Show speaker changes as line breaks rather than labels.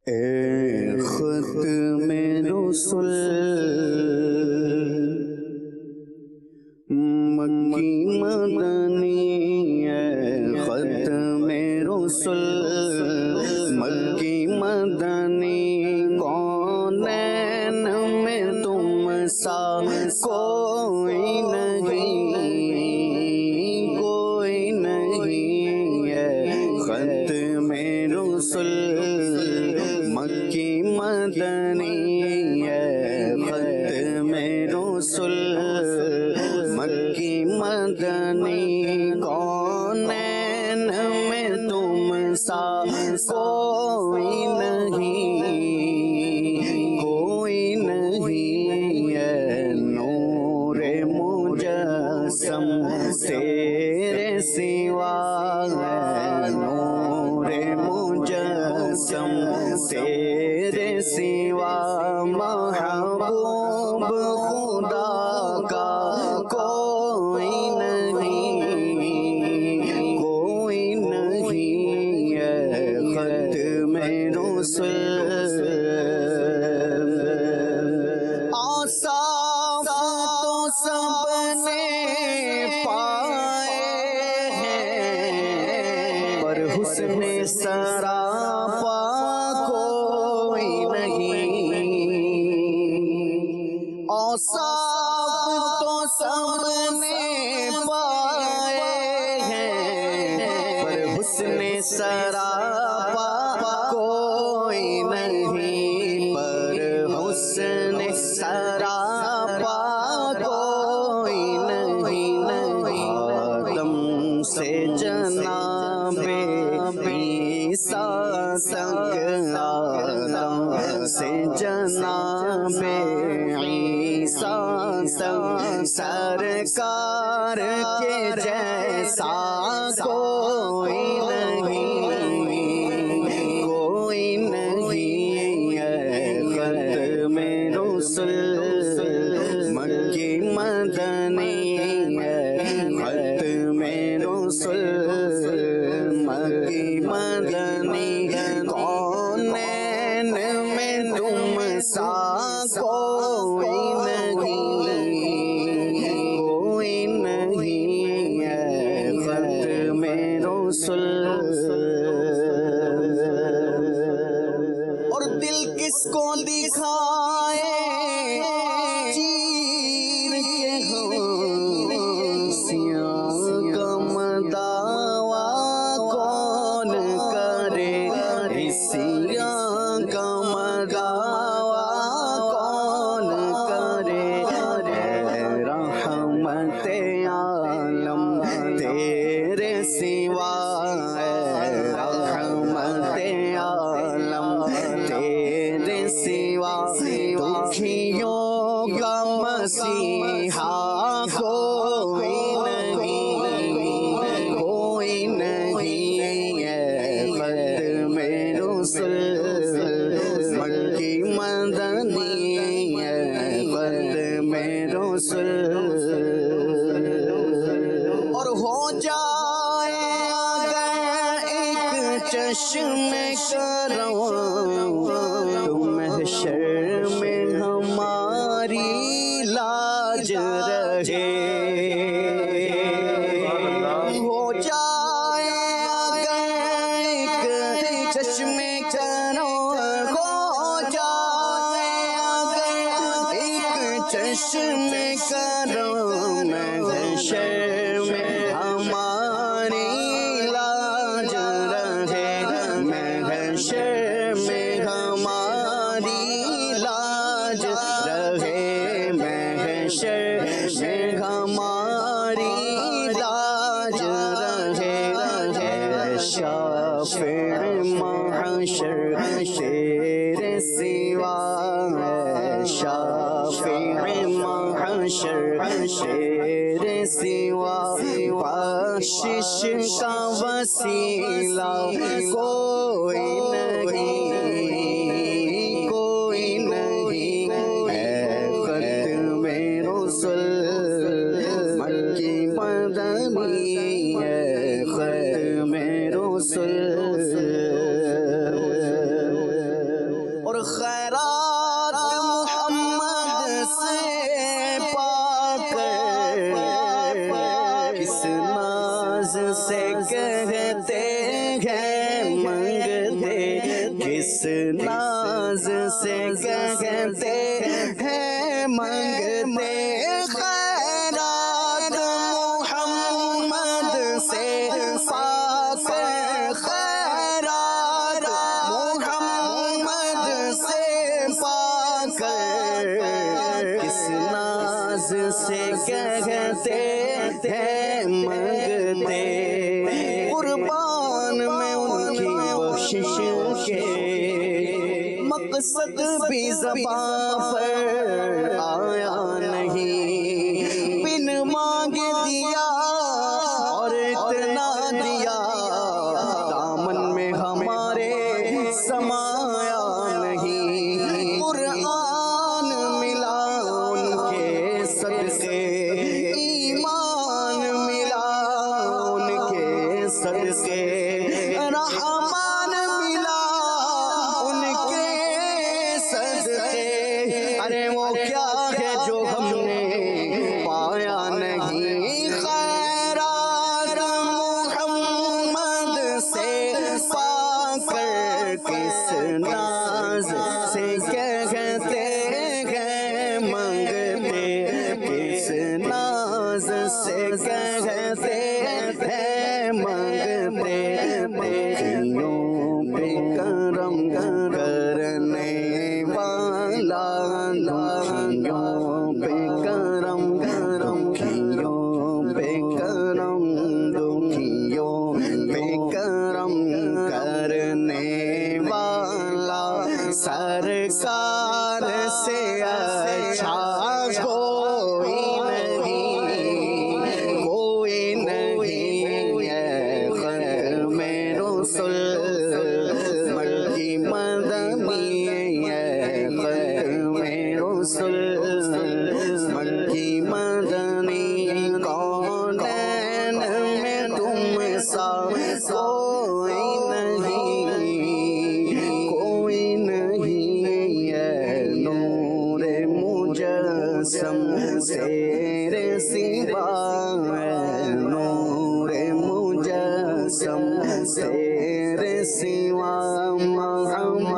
اے ختم رسل مکی مدنی، اے ختم رسل مکی مدنی، کونین میں تم سا کوئی نہیں، کوئی نہیں، اے ختم رسل مکی مدنی، اے ختم رسل مکی مدنی، کونین میں تم سا کوئی نہیں، کوئی نہیں، اے نور مجسم تیرے سوا، اے نور مجسم تیرے سوا، محبوب خدا کا کوئی نہیں، کوئی نہیں، اے ختم رسل اوصاف تو سب نے پائے ہیں، پر حسن سراپا کوئی نہیں، اوصاف تو سب نے پائے ہیں، پر حسن سراپا کوئی نہیں، پر حسن سراپا کوئی نہیں، آدم سے جناب عیسیٰ تک، آدم سے جناب عیسیٰ تک، سرکار کے جیسا کوئی نہیں، کوئی نہیں، اے ختم رسل مکی مدنی، اے ختم رسل مکی مدنی، کونین میں تم سا کوئی نہیں، کوئی نہیں، اے ختم رسل اور دل کس کو دکھائے چیر کے ہم سیاہ غم دعویٰ کون کرے، سیاہ غم دعویٰ کون کرے، اے رحمت عالم تیرے سوا، اے رحمت عالم تیرے سوا، دکھیوں کا مسیحا کوئی نہیں، کوئی نہیں، اے ختم رسل مکی مدنی، اے ختم رسل اور ہو جائے اگر ایک چشم کرم تو محشر میں ہماری لاج رہے، ہو جائے اگر ایک چشم کرم، ہو جائے اگر ایک چشم کرم، محشر میں ہماری لاج رہے، محشر میں ہماری لاج رہے، محشر میں ہماری لاج رہے، اے شافع محشر تیرے سوا، اے شافع محشر تیرے سوا، بخشش کا وسیلہ کوئی نہیں، کوئی نہیں، اے ختم رسل مکی مدنی، اے ختم رسل خیرات محمد سے پا کر کس ناز سے کہتے ہیں منگتے، کس ناز سے کہتے ہیں منگتے، خیرات محمد سے پا کر، خیرات محمد سے پا کر کس ناز سے کہتے ہیں منگتے، قربان میں ان کی بخشش کے مقصد بھی زبان پر آیا نہیں، بن مانگ دیا اور اتنا دیا، دامن میں ہمارے سمایا نہیں، قرآن ملا ان کے صدقے، ایمان ملا ان کے صدقے، رحمان ملا ان کے صدقے، ارے وہ کیا ہے جو ہم نے پایا نہیں، خیرات محمد سے پا کر کس ناز سے کہتے ہیں منگتے، کس ناز سے کہتے ہیں منگتے، کھیوں پہ کرم کرنے والا، دکھیوں پہ کرم دکھیوں پہ کرم، دکھیوں پہ کرم کرنے والا، سرکار سے اچھا کوئی نہیں، کوئی نہیں ہے ختم رسل، ملکی مدنی ہے ختم رسل، ملکی مدنی، کونین میں تم سا کوئی نہیں، کوئی نہیں ہے نور مجسم تیرے سوا ہے، نور مجسم تیرے سوا محمد